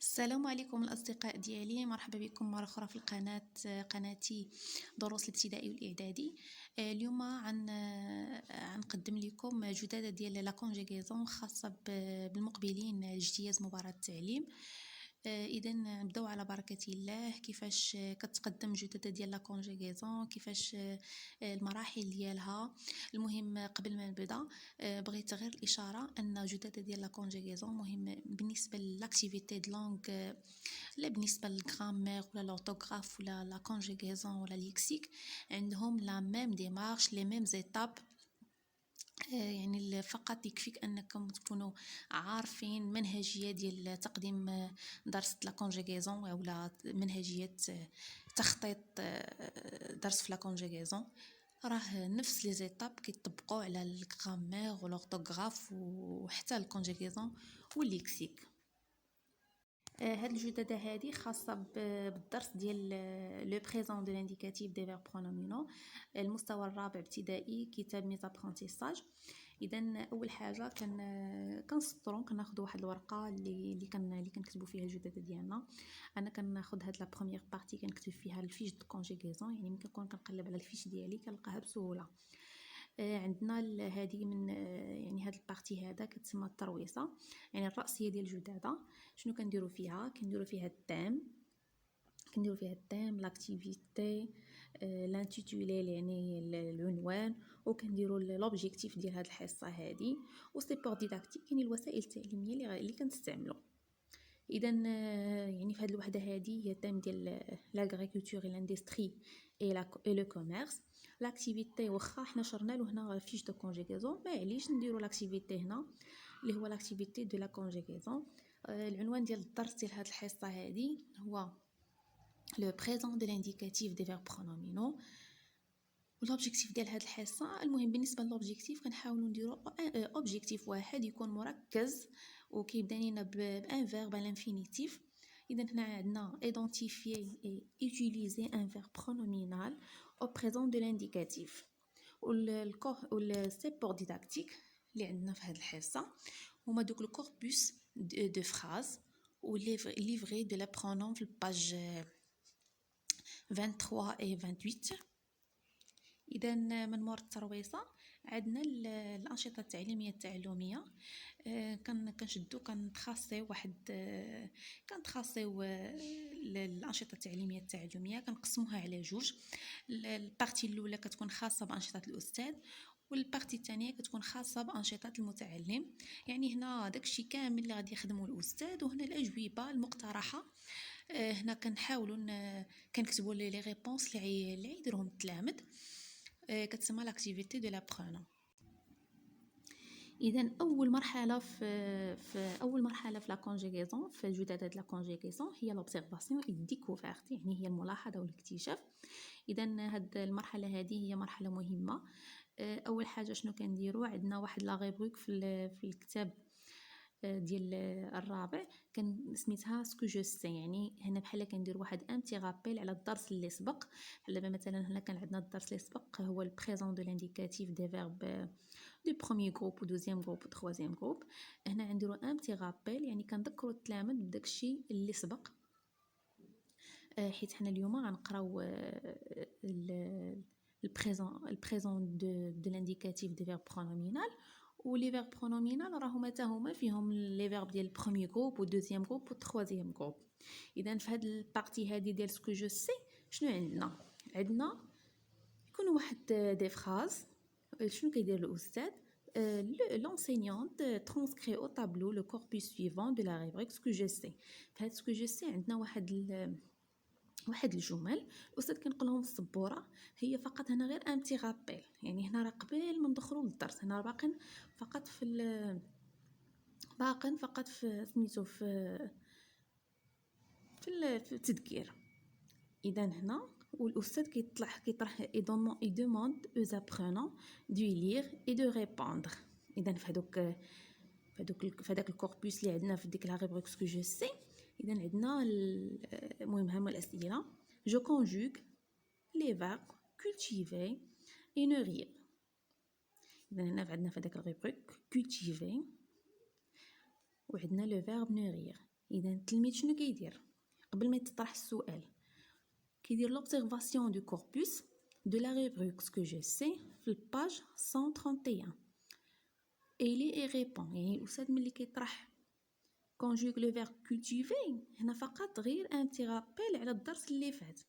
السلام عليكم الأصدقاء ديالي، مرحبا بكم مرة أخرى في قناتي دروس الابتدائي والإعدادي. اليوم عنقدم لكم جدادة ديال لا كونجيغيزون خاصة بالمقبلين لاجتياز مباراة التعليم. إذا نبداو على بركة الله. كيفاش كتقدم جدادة ديال لا كونجيغيزون، كيفاش المراحل ديالها. المهم قبل ما نبدا بغيت غير الاشاره ان جدادة ديال لا كونجيغيزون مهم بالنسبه لاكتيفيتي د لونغ، لا بالنسبه للغرامير ولا لورتوغراف ولا لا كونجيغيزون ولا ليكسيك. عندهم لا ميم ديمارش لي ميم زيتاب. يعني فقط يكفيك انكم تكونوا عارفين منهجيه ديال تقديم درس لا كونجيغيزون اولا منهجيه تخطيط درس في لا كونجيغيزون. راه نفس لي زيتاب كيطبقوا على الغرامير والاورتوغراف وحتى الكونجيغيزون والليكسيك. هاد الجددة هادي خاصة بالدرس ديال لو بريزون دو لانديكاتيف دي فيرب برونومينو، المستوى الرابع ابتدائي، كتاب ميز ابرونتيساج. اذا اول حاجه كنسطروا كناخذ واحد الورقه اللي كنكتبوا فيها الجددة ديالنا. انا كناخذ هاد لا بروميير بارتي كنكتب فيها الفيش دو كونجيغيزون، يعني ملي كنكون كنقلب على الفيش ديالي كنلقاها بسهوله. عندنا هذه من يعني هاد البارتي هذا كتسمى الترويصه، يعني الرأسيه ديال الجداده. شنو كنديروا فيها؟ كنديروا فيها التيم لاكتيفيتي، لانتيتولي يعني العنوان، وكنديروا لوبجيكتيف ديال هاد الحصه هذه، وسيبور ديداكتيك يعني الوسائل التعليميه اللي كنستعملوا. اذا يعني في هذه الوحده هذه هي التيم ديال لاغريكولتور اي لاندستري اي لو كوميرس. لاكتيفيتي واخا حنا شرنا له هنا فيش دو كونجيغيزون، معليش نديروا لاكتيفيتي هنا اللي هو لاكتيفيتي دو لا كونجيغيزون. العنوان ديال الدرس ديال هذه الحصه هذه هو لو بريزون دو لانديكاتيف دي فيرب برونومينو. والوبجيكتيف ديال هذه الحصه، المهم بالنسبه للوبجيكتيف كنحاولوا نديروا اوبجيكتيف واحد يكون مركز وكيبدا لينا بان فيرب لانفينيتيف. اذا هنا عندنا ايدونتيفيي اي utiliser un verbe pronominal au présent de l'indicatif. والسيبور ديداكتيك اللي عندنا في هذه الحصه هما دوك الكوربوس دو فراز وليفري دو لا برونون في الباج 23 et 28. اذا من مور الترويصه عندنا الانشطه التعليميه التعلميه. كنشدو كنتخاصيو الانشطه التعليميه التعلميه كنقسموها على جوج. البارتي الاولى كتكون خاصه بانشطه الاستاذ، والبارتي الثانيه كتكون خاصه بانشطه المتعلم. يعني هنا داكشي كامل اللي غادي يخدمه الاستاذ، وهنا الاجوبه المقترحه. هنا كنحاولوا كنكتبوا لي ريبونس اللي يديرهم التلاميذ. كتسمى لاكتيفيتي دو لابرونون. اذا اول مرحله في لا كونجيغيزون، في الجددة لا كونجيغيزون، هي لوبزيرفاسيون اي ديكوفيرت، يعني هي الملاحظه والاكتشاف. اذا هاد المرحله هذه هي مرحله مهمه. اول حاجه شنو كنديروا؟ عندنا واحد لا غيبروك في الكتاب ديال الرابع كان سميتها سكو جو سي، يعني هنا بحال كندير واحد ان تي رابيل على الدرس اللي سبق. بحال دابا مثلا هنا كان عندنا الدرس اللي سبق هو البريزون دو لانديكاتيف دي فيرب دو بروميير جروب و دوزيام جروب و تروازيام جروب. هنا نديروا ان تي رابيل، يعني كنذكروا التلاميذ بداكشي اللي سبق. حيت حنا اليوم غنقراو البريزون دو لانديكاتيف دي فيرب برونومينال، ولي فيرب برونومينال راهما حتى هما فيهم لي فيرب ديال البروميير جروب و دوزيام جروب و تروازيام جروب. اذا في هذه البارتي هذه ديال سكو جو سي شنو عندنا يكون واحد دي فراز. شنو كيدير الاستاذ؟ l'enseignante transcrit au tableau le corpus suivant de la rubrique ce que je sais. في هذا ce que je sais عندنا واحد الجمل الاستاذ كنقول لهم في السبوره. هي فقط هنا غير ان تي رابيل، يعني هنا راه قبل ما ندخلوا للدرس، هنا باقين فقط في سميتو في التذكير. اذا هنا والاستاذ كيطرح اي دوموند aux apprenants de lire et de répondre. اذا في هذاك الكوربوس اللي عندنا في ديك لا ريبريك سكو جو سي، اذا عندنا المهم هما الاسئله. جو كونجوغ لي فيرب cultiver et nourrir. اذا هنا عندنا في هذاك الريبريك cultiver وعندنا لو فيرب nourrir. اذا التلميذ شنو كيدير قبل ما يتطرح السؤال؟ كيدير l'observation du corpus de la rubrique ce que je sais في الباج 131 et il y répond. يعني الاستاذ ملي كيطرح conjugue le verbe cultiver هنا فقط غير ان بتي رابيل على الدرس اللي فات.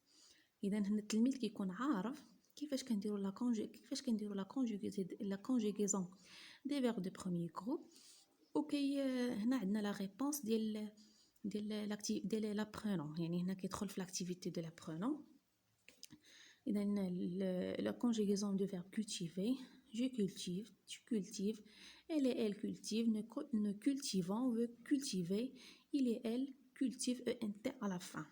اذا هنا التلميذ كيكون عارف كيفاش كنديروا لا كونجيغيزون دي فيرب دو بروميير جروب. وكي هنا عندنا لا ريبونس ديال لا برونون، يعني هنا كيدخل في لاكتيفيتي دو لا برونون. اذا لا كونجيغيزون دو فيرب cultiver je cultive, tu cultives, elle et elle cultivent, nous cultivons, veut cultiver, il et elle cultivent ENT à la fin.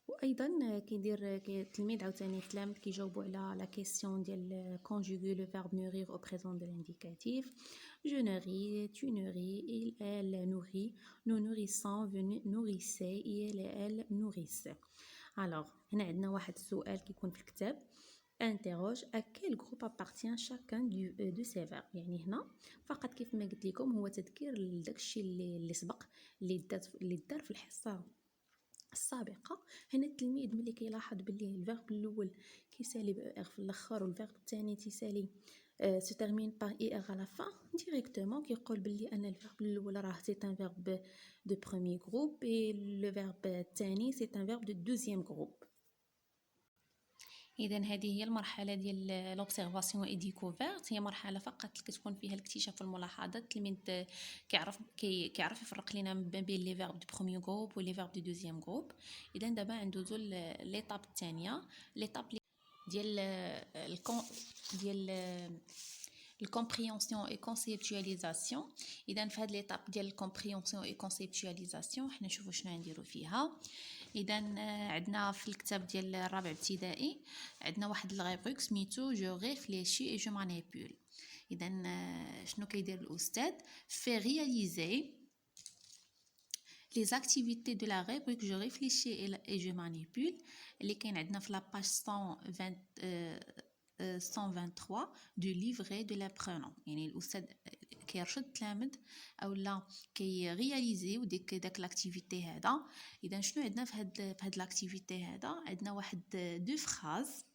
وايضا كيدير التلميذ عاوتاني التلاميذ كيجاوبوا على لا كيسيون ديال conjuguer le verbe nourrir au présent de l'indicatif. Je nourris, tu nourris, il elle nourrit, nous nourrissons, vous nourrissez, il et elle nourrissent. alors هنا عندنا واحد السؤال كيكون في الكتاب interroge à quel groupe appartient chacun de ces verbes. يعني هنا فقط كيف ما قلت لكم هو تذكير داكشي اللي سبق اللي دار في الحصه السابقه. هنا التلميذ ملي كيلاحظ باللي الفيرب الاول كيسالي ب في الاخر والفيرب الثاني تيسالي se termine par ir à la fin directement كيقول باللي ان الفيرب الاول راه c'est un verbe de premier groupe et le verbe الثاني c'est un verbe de deuxième groupe. اذا هذه هي المرحله ديال لوبسيرفاسيون اي ديكوفيرت، هي مرحله فقط كتكون فيها الاكتشاف والملاحظات. التلميذ كيعرف يفرق لنا ما بين لي فيرب دو بروميير جروب ولي فيرب دو دوزيام جروب. اذا دابا ندوزو ليطاب الثانيه، ليطاب ديال الكومبريهنسيون اي كونسيبتواليزاسيون. اذا في هاد ليطاب ديال الكومبريهنسيون اي كونسيبتواليزاسيون حنا نشوفوا شنو نديرو فيها. اذا عندنا في الكتاب ديال الرابع ابتدائي عندنا واحد الغيبروك سميتو جو ريفليشي اي جو مانيبول. اذا شنو كيدير الاستاذ؟ في رياليزي les activités de la rubrique je réfléchis et je manipule اللي كاين عندنا في لا باج 123 du livret de l'apprenant. يعني الاستاذ كيرشد التلاميذ اولا كيرياليزيو داك لاكتيفيتي هذا. اذا شنو عندنا في هاد لاكتيفيتي هذا؟ عندنا واحد دو فراز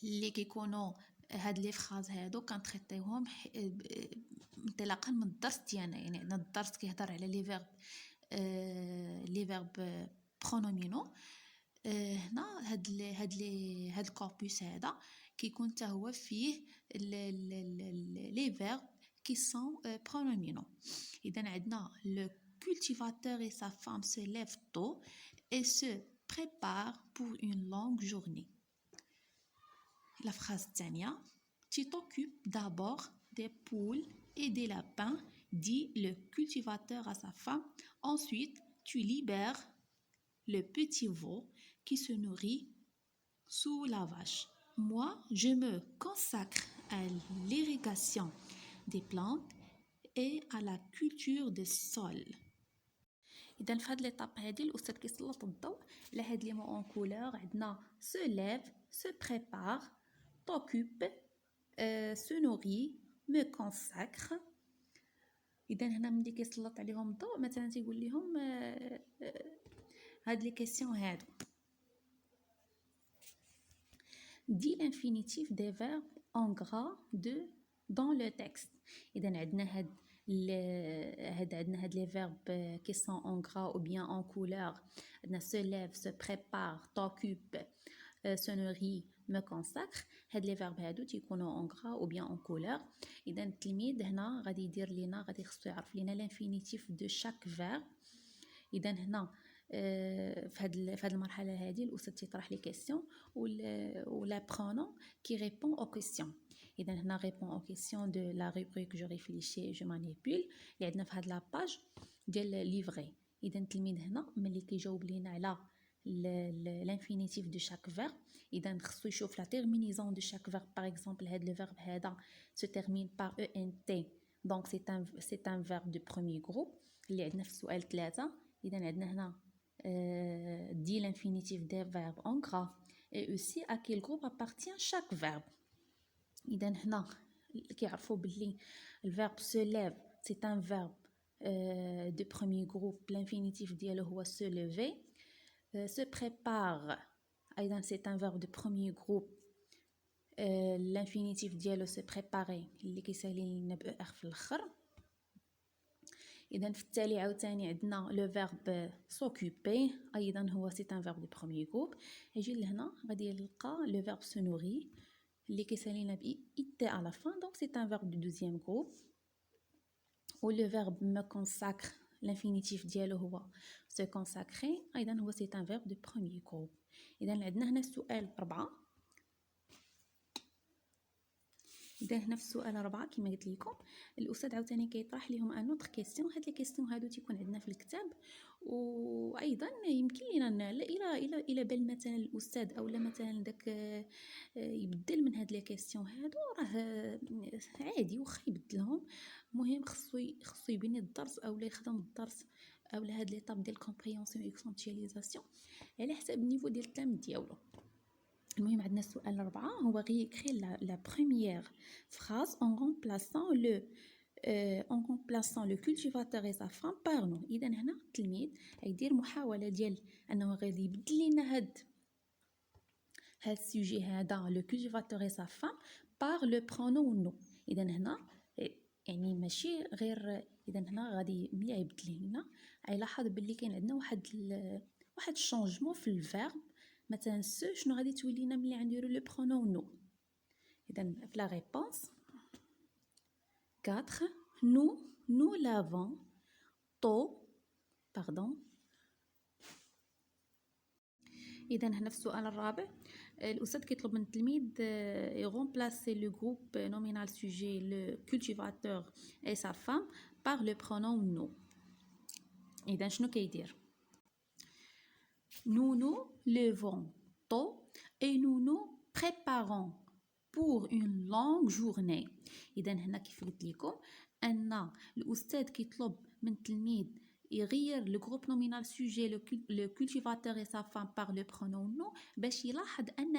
اللي كيكونوا هاد لي فراز هادو كنتريتيوهم انطلاقا من الدرس ديالنا. يعني عندنا الدرس كيهضر على لي فيرب برونومينو. هنا هاد الكوربوس هذا كيكون حتى هو فيه لي فيرب qui sont pronominaux. اذا عندنا le cultivateur et sa femme se lèvent tôt et se préparent pour une longue journée. La phrase الثانية tu t'occupes d'abord des poules et des lapins, dit le cultivateur à sa femme. Ensuite tu libères le petit veau qui se nourrit sous la vache. Moi je me consacre à l'irrigation des plantes et à la culture des sols. اذا في هاد ليطاب هادي الاستاذ كيسلط الضوء على هاد لي مو اون كولور. عندنا se lève, se prépare, t'occupe, se nourrit, me consacre. اذا هنا ملي كيسلط عليهم الضوء مثلا تيقول لهم هاد لي كيسيون هادو dit l'infinitif des verbes en gras dans le texte. اذا عندنا عندنا هاد لي فيرب qui sont en gras ou bien en couleur. عندنا se lève, se prépare, t'occupe, se nourrit, me consacre. هاد لي فيرب هادو تيكونوا en gras ou bien en couleur. اذا التلميذ هنا غادي يدير لينا غادي خصو يعرف لينا l'infinitif de chaque verbe. اذا هنا في هاد المرحله هذه الاستاذ تيطرح لي كيسيون ولا برونون كي ريبون او كيسيون. اذا هنا ريبون او كيسيون دو لا روبريك جو ريفليشي جو مانيبول اللي عندنا في هاد لاباج ديال ليفري. اذا التلميذ هنا ملي كيجاوب لينا على l'infinitif de chaque verbe اذا خصو يشوف لا تيرمينيزون دو chaque verbe. par exemple هاد لو verbe هذا se termine par ent donc c'est un verbe de premier groupe اللي عندنا في السؤال 3. اذا عندنا هنا dit l'infinitif des verbes en gras et aussi à quel groupe appartient chaque verbe. اذا هنا كيعرفوا باللي الفيرب se lève c'est un verbe de premier groupe. L'infinitif ديالو هو se lever. Se prépare أيضا c'est un verbe de premier groupe. l'infinitif ديالو se préparer اللي كيسالي لنا ب er في الاخر. اذا في التالي عاوتاني عندنا لو فيرب s'occuper ايضا هو c'est un verbe de premier groupe. يجي لهنا غادي نلقى لو فيرب se nourrir اللي كيسالي لنا ب it à la fin, donc c'est un verbe de deuxième groupe. و le verbe me consacre l'infinitif ديالو هو se consacrer ايضا هو c'est un verbe de premier groupe. اذا عندنا هنا السؤال 4. اذا هنا في السؤال 4 كما قلت لكم الاستاذ عاوتاني كيطرح لهم ان اوتر كيسيون. هاد لي كيسيون هادو تيكون عندنا في الكتاب، وايضا يمكن لينا الى بال مثلا الاستاذ اولا مثلا داك يبدل من هاد لي كيسيون هادو، راه عادي واخا يبدلهم. المهم خصو يبني الدرس اولا يخدم الدرس اولا هاد ليطاب ديال كومبريهنسيون اكسونتياليزاسيون على حسب النيفو ديال التلاميذ ديالو. المهم عندنا السؤال 4 هو غيكري لا بروميير phrase en remplaçant le cultivateur et sa femme par nous. اذا هنا التلميذ غيدير محاوله ديال انه غادي يبدل لنا هاد السوجي هذا لو cultivateur et sa femme par le pronom nous. اذا هنا يعني ماشي غير، اذا هنا غادي ملي يبدل لنا غيلاحظ باللي كاين عندنا واحد الشونجمون في الفيرب. مثلا سو شنو غادي تولي لنا ملي غنديرو لو برونون نو. اذا في لا ريبونس 4 nous l'avons اذا هنا في السؤال الرابع الاستاذ كيطلب من التلميذ يغومبلاسي لو جروب نومينال سوجي لو cultivateur et sa femme par le pronom nous. اذا شنو كيدير؟ nous nous levons tôt et nous nous préparons pour une longue journée. اذا هنا كيف قلت لكم ان الاستاذ كيطلب من التلميذ يغير لو جروب نومينال سوجي لو cultivateur et sa femme par le pronom nous باش يلاحظ ان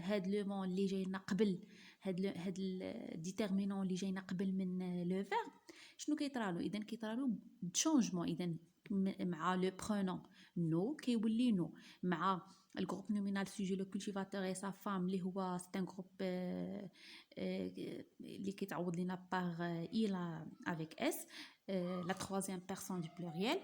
هاد لو مون اللي جاينا قبل هاد الديتيرمينون اللي جاينا قبل من لو فيرب شنو كيطرالو. اذا كيطرالو تشونجمون. اذا مع لو برونون نو كيولي نو، مع الجروب نومينال سوجي لو cultivateur et sa femme اللي هو سي ان جروب اللي كيتعوض لينا باغ il avec s la troisième personne du pluriel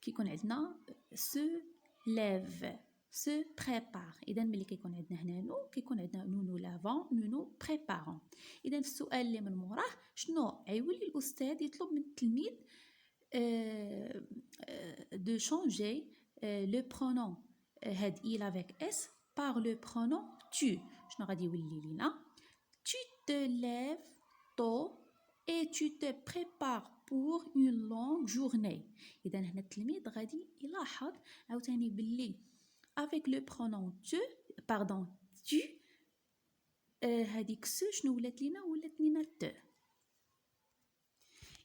كيكون عندنا se lève se prépare. اذا ملي كيكون عندنا هنا نو كيكون عندنا nous lavons nous préparons. اذا في السؤال اللي من موراه شنو غيولي الاستاذ يطلب من التلميذ de changer le pronom هاد il avec s par le pronom tu. شنو غادي يولي لينا؟ tu te lèves tôt et tu te prépares pour une longue journée. اذا هنا التلميذ غادي يلاحظ عاوتاني باللي avec le pronom tu هذيك سو شنو ولات لينا te.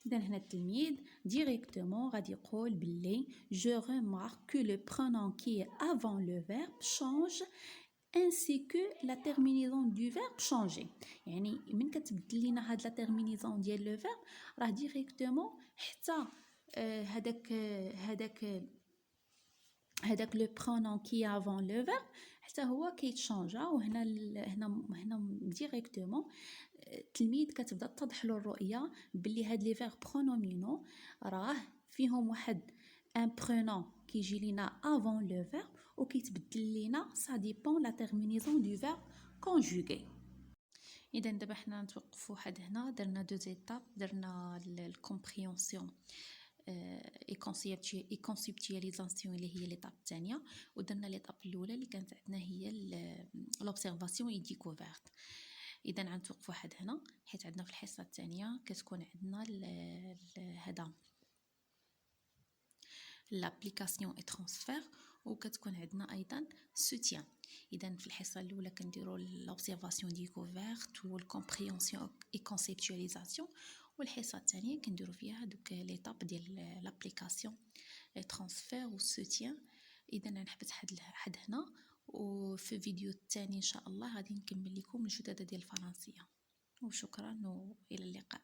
إذا هنا التلميذ ديريكتومون غادي يقول باللي je remarque que le pronom qui est avant le verbe change ainsi que la terminaison du verbe changer. يعني من كتبدل لينا هاد لا تيرمينيزون ديال لو فيرب راه ديريكتومون حتى هذاك لو برونون كي افون لو فيرب حتى هو كيتشانجا. وهنا هنا ديريكتومون التلميذ كتبدا تتضح له الرؤيه باللي هاد لي فيرب برونومينو راه فيهم واحد ان برونون كيجي لينا افون لو فيرب وكيتبدل لينا سا ديبون لا تيرمينيزون دو فيرب كونجوغي. اذا دابا حنا نتوقفوا حد هنا. درنا دو زيتاب، درنا الكومبريهنسيون اي كونسيبتواليزاسيون اللي هي ليطاب الثانيه، ودرنا ليطاب الاولى اللي كانت عندنا هي لوبسيرفاسيون اي ديكوفيرت. اذا غنتوقفوا حد هنا حيت عندنا في الحصه الثانيه كتكون عندنا هذا لابليكاسيون اي ترانسفير وكتكون عندنا ايضا سوتيان. اذا في الحصه الاولى كنديروا لوبسيرفاسيون ديكوفيرت والكومبريهنسيون اي كونسيبتواليزاسيون، والحصه الثانيه كنديروا فيها دوك ليطاب ديال لابليكاسيون اي ترانسفير والسوتيان. اذا نحبس حد هنا، وفي الفيديو الثاني ان شاء الله غادي نكمل لكم الجدد ديال الفرنسيه. وشكرا وإلى اللقاء.